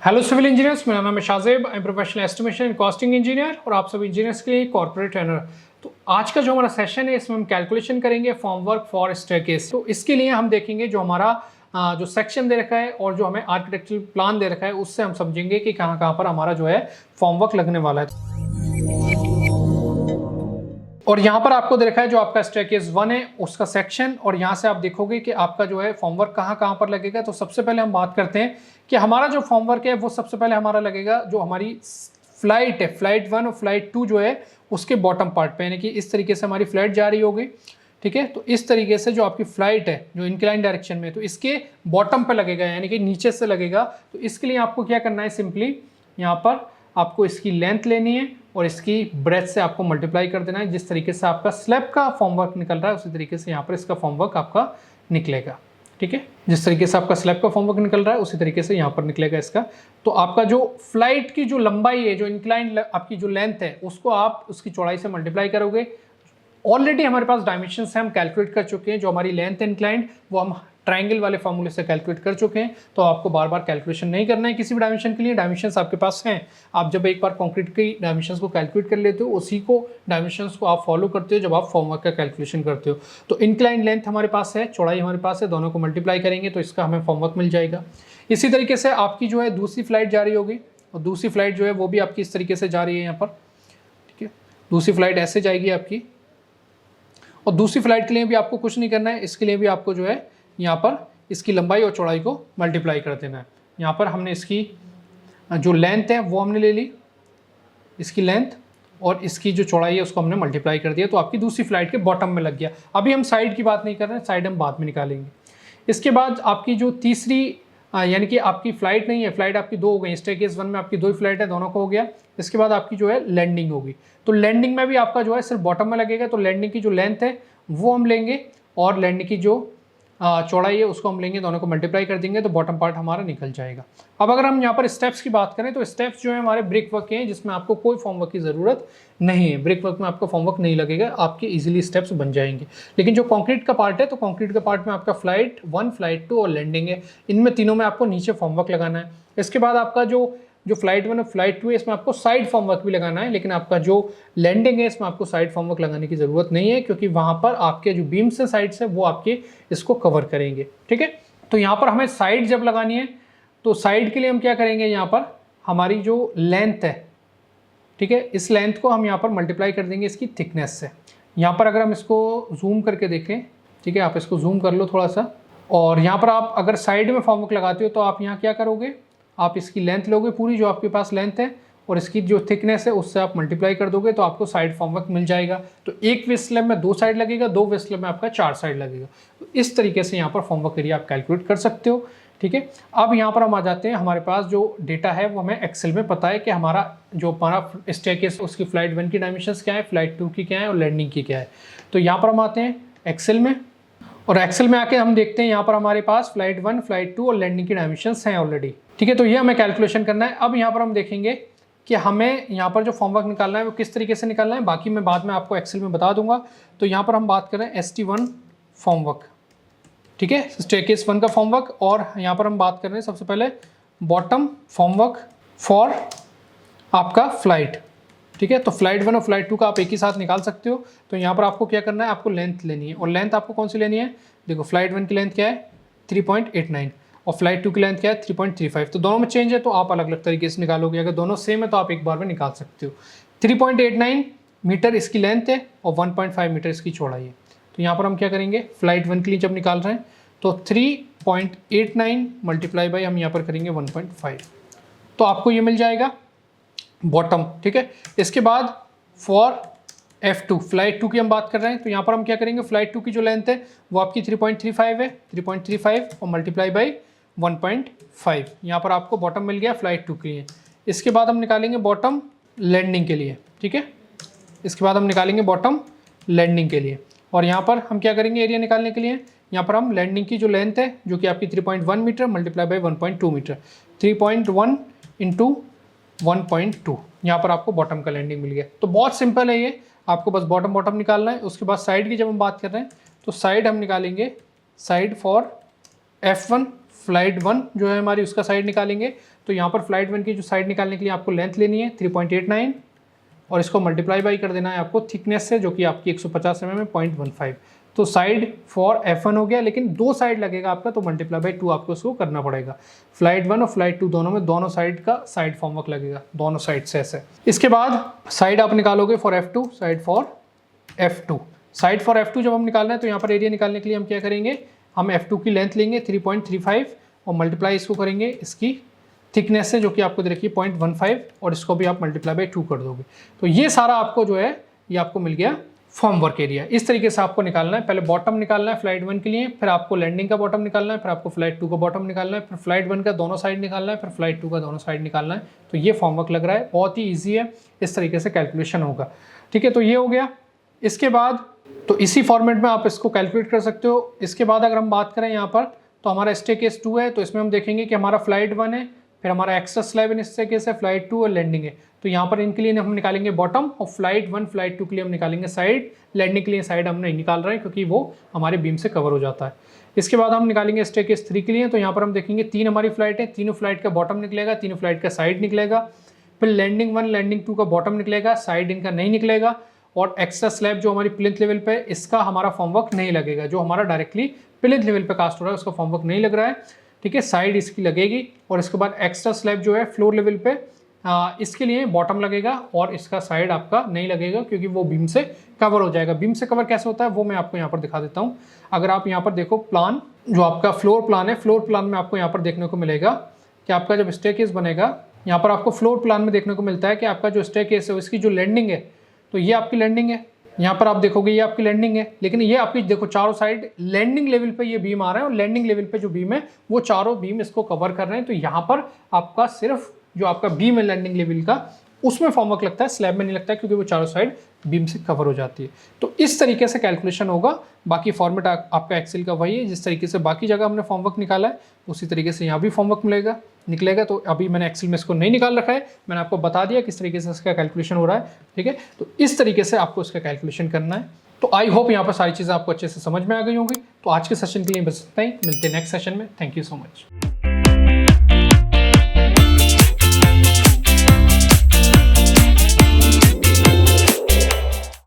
Hello civil engineers, मेरा नाम है Shahzeb. I am professional estimation and costing engineer और आप सभी इंजीनियर्स के लिए कॉर्पोरेट ट्रेनर। तो आज का जो हमारा सेशन है इसमें हम कैलकुलेशन करेंगे फॉर्म वर्क फॉर स्टेयरकेस। तो इसके लिए हम देखेंगे जो हमारा जो सेक्शन दे रखा है और जो हमें आर्किटेक्चरल प्लान दे रखा है उससे हम समझेंगे कि कहाँ कहाँ पर हमारा जो है फॉर्म वर्क लगने वाला है। और यहाँ पर आपको दे रखा है जो आपका स्टेयरकेस 1 है उसका सेक्शन, और यहाँ से आप देखोगे कि आपका जो है फॉर्मवर्क कहाँ कहाँ पर लगेगा। तो सबसे पहले हम बात करते हैं कि हमारा जो फॉर्मवर्क है वो सबसे पहले हमारा लगेगा जो हमारी फ्लाइट है, फ्लाइट 1 और फ्लाइट 2 जो है उसके बॉटम पार्ट पे, यानी कि इस तरीके से हमारी फ्लाइट जा रही होगी। ठीक है, तो इस तरीके से जो आपकी फ्लाइट है जो इंक्लाइन डायरेक्शन में, तो इसके बॉटम पे लगेगा, यानी कि नीचे से लगेगा। तो इसके लिए आपको क्या करना है, सिंपली यहाँ पर आपको इसकी लेंथ लेनी है और इसकी ब्रेथ से आपको मल्टीप्लाई कर देना है। जिस तरीके से आपका स्लैब का फॉर्मवर्क निकल रहा है उसी तरीके से यहाँ पर इसका फॉर्मवर्क आपका निकलेगा। ठीक है, जिस तरीके से आपका स्लैब का फॉर्मवर्क निकल रहा है उसी तरीके से यहाँ पर निकलेगा इसका। तो आपका जो फ्लाइट की जो लंबाई है, जो इंक्लाइन आपकी जो लेंथ है, उसको आप उसकी चौड़ाई से मल्टीप्लाई करोगे। ऑलरेडी हमारे पास डायमेंशंस हैं, हम कैलकुलेट कर चुके हैं। जो हमारी लेंथ इंक्लाइंड वो हम ट्रायंगल वाले फॉर्मूले से कैलकुलेट कर चुके हैं, तो आपको बार बार कैलकुलेशन नहीं करना है किसी भी डायमेंशन के लिए। डायमेंशंस आपके पास हैं। आप जब एक बार कंक्रीट की डायमेंशंस को कैलकुलेट कर लेते हो, उसी को डायमेंशंस को आप फॉलो करते हो जब आप फॉर्मवर्क का कैलकुलेशन करते हो। तो इंक्लाइन लेंथ हमारे पास है, चौड़ाई हमारे पास है, दोनों को मल्टीप्लाई करेंगे तो इसका हमें फॉर्मवर्क मिल जाएगा। इसी तरीके से आपकी जो है दूसरी फ्लाइट जा रही होगी, और दूसरी फ्लाइट जो है वो भी आपकी इस तरीके से जा रही है यहाँ पर। ठीक है, दूसरी फ्लाइट ऐसे जाएगी आपकी, और दूसरी फ्लाइट के लिए भी आपको कुछ नहीं करना है। इसके लिए भी आपको जो है यहाँ पर इसकी लंबाई और चौड़ाई को मल्टीप्लाई कर देना है। यहाँ पर हमने इसकी जो लेंथ है वो हमने ले ली, इसकी लेंथ, और इसकी जो चौड़ाई है उसको हमने मल्टीप्लाई कर दिया, तो आपकी दूसरी फ्लाइट के बॉटम में लग गया। अभी हम साइड की बात नहीं कर रहे हैं, साइड हम बाद में निकालेंगे। इसके बाद आपकी जो तीसरी यानी कि आपकी फ्लाइट नहीं है, फ्लाइट आपकी दो हो गई। स्टेयरकेस 1 में आपकी दो ही फ्लाइट है, दोनों को हो गया। इसके बाद आपकी जो है लैंडिंग होगी, तो लैंडिंग में भी आपका जो है सिर्फ बॉटम में लगेगा। तो लैंडिंग की जो लेंथ है वो हम लेंगे और लैंडिंग की जो चौड़ाई है उसको हम लेंगे, दोनों को मल्टीप्लाई कर देंगे तो बॉटम पार्ट हमारा निकल जाएगा। अब अगर हम यहाँ पर स्टेप्स की बात करें तो स्टेप्स जो है हमारे ब्रिक वर्क के हैं, जिसमें आपको कोई फॉर्मवर्क की ज़रूरत नहीं है। ब्रिक वर्क में आपको फॉर्मवर्क नहीं लगेगा, आपके इजीली स्टेप्स बन जाएंगे। लेकिन जो कंक्रीट का पार्ट है, तो कंक्रीट का पार्ट में आपका फ्लाइट 1, फ्लाइट 2 और लैंडिंग है। इनमें तीनों में आपको नीचे फॉर्मवर्क लगाना है। इसके बाद आपका जो फ्लाइट 1 और फ्लाइट 2 है इसमें आपको साइड फॉर्मवर्क भी लगाना है, लेकिन आपका जो लैंडिंग है इसमें आपको साइड फॉर्मवर्क लगाने की ज़रूरत नहीं है, क्योंकि वहाँ पर आपके जो बीम्स है साइड्स है वो आपके इसको कवर करेंगे। ठीक है, तो यहाँ पर हमें साइड जब लगानी है तो साइड के लिए हम क्या करेंगे, यहाँ पर हमारी जो लेंथ है, ठीक है, इस लेंथ को हम यहाँ पर मल्टीप्लाई कर देंगे इसकी थिकनेस से। यहाँ पर अगर हम इसको जूम करके देखें, ठीक है, आप इसको जूम कर लो थोड़ा सा, और यहाँ पर आप अगर साइड में फॉर्मवर्क लगाते हो तो आप यहाँ क्या करोगे, आप इसकी लेंथ लोगे पूरी जो आपके पास लेंथ है, और इसकी जो थिकनेस है उससे आप मल्टीप्लाई कर दोगे तो आपको साइड फॉर्मवर्क मिल जाएगा। तो एक वेस्ट स्लैब में 2 साइड लगेगा, 2 वेस्ट स्लैब में आपका 4 साइड लगेगा। तो इस तरीके से यहाँ पर फॉर्मवर्क एरिया आप कैलकुलेट कर सकते हो। ठीक है, अब यहाँ पर हम आ जाते हैं, हमारे पास जो डेटा है वो हमें एक्सेल में पता है कि हमारा स्टेयरकेस उसकी फ्लाइट 1 की डायमेंशंस क्या है, फ्लाइट 2 की क्या है और लैंडिंग की क्या है। तो यहाँ पर हम आते हैं एक्सेल में, और एक्सेल में आके हम देखते हैं यहाँ पर हमारे पास फ्लाइट 1, फ्लाइट 2 और लैंडिंग की डायमेंशंस हैं ऑलरेडी। ठीक है, तो ये हमें कैलकुलेशन करना है। अब यहाँ पर हम देखेंगे कि हमें यहाँ पर जो फॉर्मवर्क निकालना है वो किस तरीके से निकालना है, बाकी मैं बाद में आपको एक्सेल में बता दूंगा। तो यहाँ पर हम बात करें ST1 फॉर्मवर्क, ठीक है, स्टेयरकेस 1 का फॉर्मवर्क, और यहाँ पर हम बात कर रहे हैं सबसे पहले बॉटम फॉर्मवर्क फॉर आपका फ्लाइट। ठीक है, तो फ्लाइट 1 और फ्लाइट 2 का आप एक ही साथ निकाल सकते हो। तो यहाँ पर आपको क्या करना है, आपको लेंथ लेनी है, और लेंथ आपको कौन सी लेनी है, देखो फ्लाइट 1 की लेंथ क्या है 3.89 और फ्लाइट 2 की लेंथ क्या है 3.35। तो दोनों में चेंज है तो आप अलग अलग तरीके से निकालोगे। अगर दोनों सेम है तो आप एक बार में निकाल सकते हो। 3.89 मीटर इसकी लेंथ है और 1.5 मीटर इसकी चौड़ाई है। तो यहाँ पर हम क्या करेंगे, फ्लाइट 1 के लिए जब निकाल रहे हैं तो 3.89 मल्टीप्लाई बाई हम यहाँ पर करेंगे 1.5, तो आपको ये मिल जाएगा बॉटम। ठीक है, इसके बाद फॉर F2 फ्लाइट 2 की हम बात कर रहे हैं, तो यहाँ पर हम क्या करेंगे, फ्लाइट 2 की जो लेंथ है वो आपकी 3.35 है, 3.35 और मल्टीप्लाई बाई 1.5, यहाँ पर आपको बॉटम मिल गया फ्लाइट 2 के लिए। इसके बाद हम निकालेंगे बॉटम लैंडिंग के लिए। ठीक है, इसके बाद हम निकालेंगे बॉटम लैंडिंग के लिए, और यहाँ पर हम क्या करेंगे एरिया निकालने के लिए, यहाँ पर हम लैंडिंग की जो लेंथ है जो कि आपकी 3.1 metre multiply by 1.2 metre, 3.1 into 1.2, यहाँ पर आपको बॉटम का लैंडिंग मिल गया। तो बहुत सिंपल है ये, आपको बस बॉटम निकालना है। उसके बाद साइड की जब हम बात कर रहे हैं तो साइड हम निकालेंगे, साइड फॉर F1 फ्लाइट 1 जो है हमारी उसका साइड निकालेंगे। तो यहाँ पर फ्लाइट 1 की जो साइड निकालने के लिए आपको लेंथ लेनी है 3.89 और इसको मल्टीप्लाई बाई कर देना है आपको थिकनेस से जो कि आपकी 150 mm है 0.15। तो साइड फॉर F1 हो गया, लेकिन 2 साइड लगेगा आपका तो मल्टीप्लाई बाई 2 आपको उसको करना पड़ेगा। फ्लाइट 1 और फ्लाइट 2 दोनों में दोनों साइड का साइड फॉर्मवर्क लगेगा, दोनों साइड से ऐसे। इसके बाद साइड आप निकालोगे for F2, side for F2। Side for F2 जब हम निकालना है तो यहाँ पर एरिया निकालने के लिए हम क्या करेंगे, हम F2 की लेंथ लेंगे 3.35 और मल्टीप्लाई इसको करेंगे इसकी थिकनेस से जो कि आपको दे रखी है 0.15 और इसको भी आप मल्टीप्लाई बाई 2 कर दोगे। तो ये सारा आपको जो है ये आपको मिल गया फॉर्म वर्क एरिया। इस तरीके से आपको निकालना है। पहले बॉटम निकालना है फ्लाइट 1 के लिए, फिर आपको लैंडिंग का बॉटम निकालना है, फिर आपको फ्लाइट 2 का बॉटम निकालना है, फिर फ्लाइट 1 का दोनों साइड निकालना है, फिर फ्लाइट 2 का दोनों साइड निकालना है। तो ये फॉर्म वर्क लग रहा है, बहुत ही ईजी है, इस तरीके से कैलकुलेशन होगा। ठीक है, तो ये हो गया। इसके बाद तो इसी फॉर्मेट में आप इसको कैलकुलेट कर सकते हो। इसके बाद अगर हम बात करें यहाँ पर तो हमारा स्टेयरकेस 2 है, तो इसमें हम देखेंगे कि हमारा फ्लाइट 1 है, फिर हमारा एक्स्ट्रा स्लैब इन स्टेयरकेस है, फ्लाइट 2 और लैंडिंग है। तो यहाँ पर इनके लिए हम निकालेंगे बॉटम और फ्लाइट 1 फ्लाइट 2 के लिए हम निकालेंगे साइड। लैंडिंग के लिए साइड हम नहीं निकाल रहे हैं क्योंकि वो हमारे बीम से कवर हो जाता है। इसके बाद हम निकालेंगे स्टेयरकेस 3 के लिए। तो यहाँ पर हम देखेंगे 3 हमारी फ्लाइट है, तीनों फ्लाइट का बॉटम निकलेगा, तीनों फ्लाइट का साइड निकलेगा। फिर लैंडिंग 1 लैंडिंग 2 का बॉटम निकलेगा, साइड इनका नहीं निकलेगा। और एक्स्ट्रा स्लैब जो हमारी प्लिंथ लेवल पे, इसका हमारा फॉर्मवर्क नहीं लगेगा। जो हमारा डायरेक्टली प्लिंथ लेवल पे कास्ट हो रहा है उसका फॉर्मवर्क नहीं लग रहा है। ठीक है, साइड इसकी लगेगी। और इसके बाद एक्स्ट्रा स्लैब जो है फ्लोर लेवल पे, इसके लिए बॉटम लगेगा और इसका साइड आपका नहीं लगेगा क्योंकि वो बीम से कवर हो जाएगा। बीम से कवर कैसे होता है वो मैं आपको यहाँ पर दिखा देता हूँ। अगर आप यहाँ पर देखो प्लान, जो आपका फ्लोर प्लान है, फ्लोर प्लान में आपको यहाँ पर देखने को मिलेगा कि आपका जब स्टेयरकेस बनेगा, यहाँ पर आपको फ्लोर प्लान में देखने को मिलता है कि आपका जो स्टेयरकेस है उसकी जो लैंडिंग है, तो ये आपकी लैंडिंग है। यहाँ पर आप देखोगे ये आपकी लैंडिंग है, लेकिन ये आपकी देखो चारों साइड लैंडिंग लेवल पे ये बीम आ रहा है और लैंडिंग लेवल पे जो बीम है वो चारों बीम इसको कवर कर रहे हैं। तो यहाँ पर आपका सिर्फ जो आपका बीम है लैंडिंग लेवल का, उसमें फॉर्मवर्क लगता है, स्लैब में नहीं लगता है क्योंकि वो चारों साइड बीम से कवर हो जाती है। तो इस तरीके से कैलकुलेशन होगा। बाकी फॉर्मेट आपका एक्सेल का वही है, जिस तरीके से बाकी जगह हमने फॉर्मवर्क निकाला है उसी तरीके से यहाँ भी फॉर्मवर्क निकलेगा। तो अभी मैंने एक्सेल में इसको नहीं निकाल रखा है, मैंने आपको बता दिया किस तरीके से इसका कैलकुलेशन हो रहा है। ठीक है, तो इस तरीके से आपको इसका कैलकुलेशन करना है। तो आई होप यहाँ पर सारी चीज़ें आपको अच्छे से समझ में आ गई होंगी। तो आज के सेशन के लिए बस इतना ही, मिलते हैं नेक्स्ट सेशन में। Thank you so much.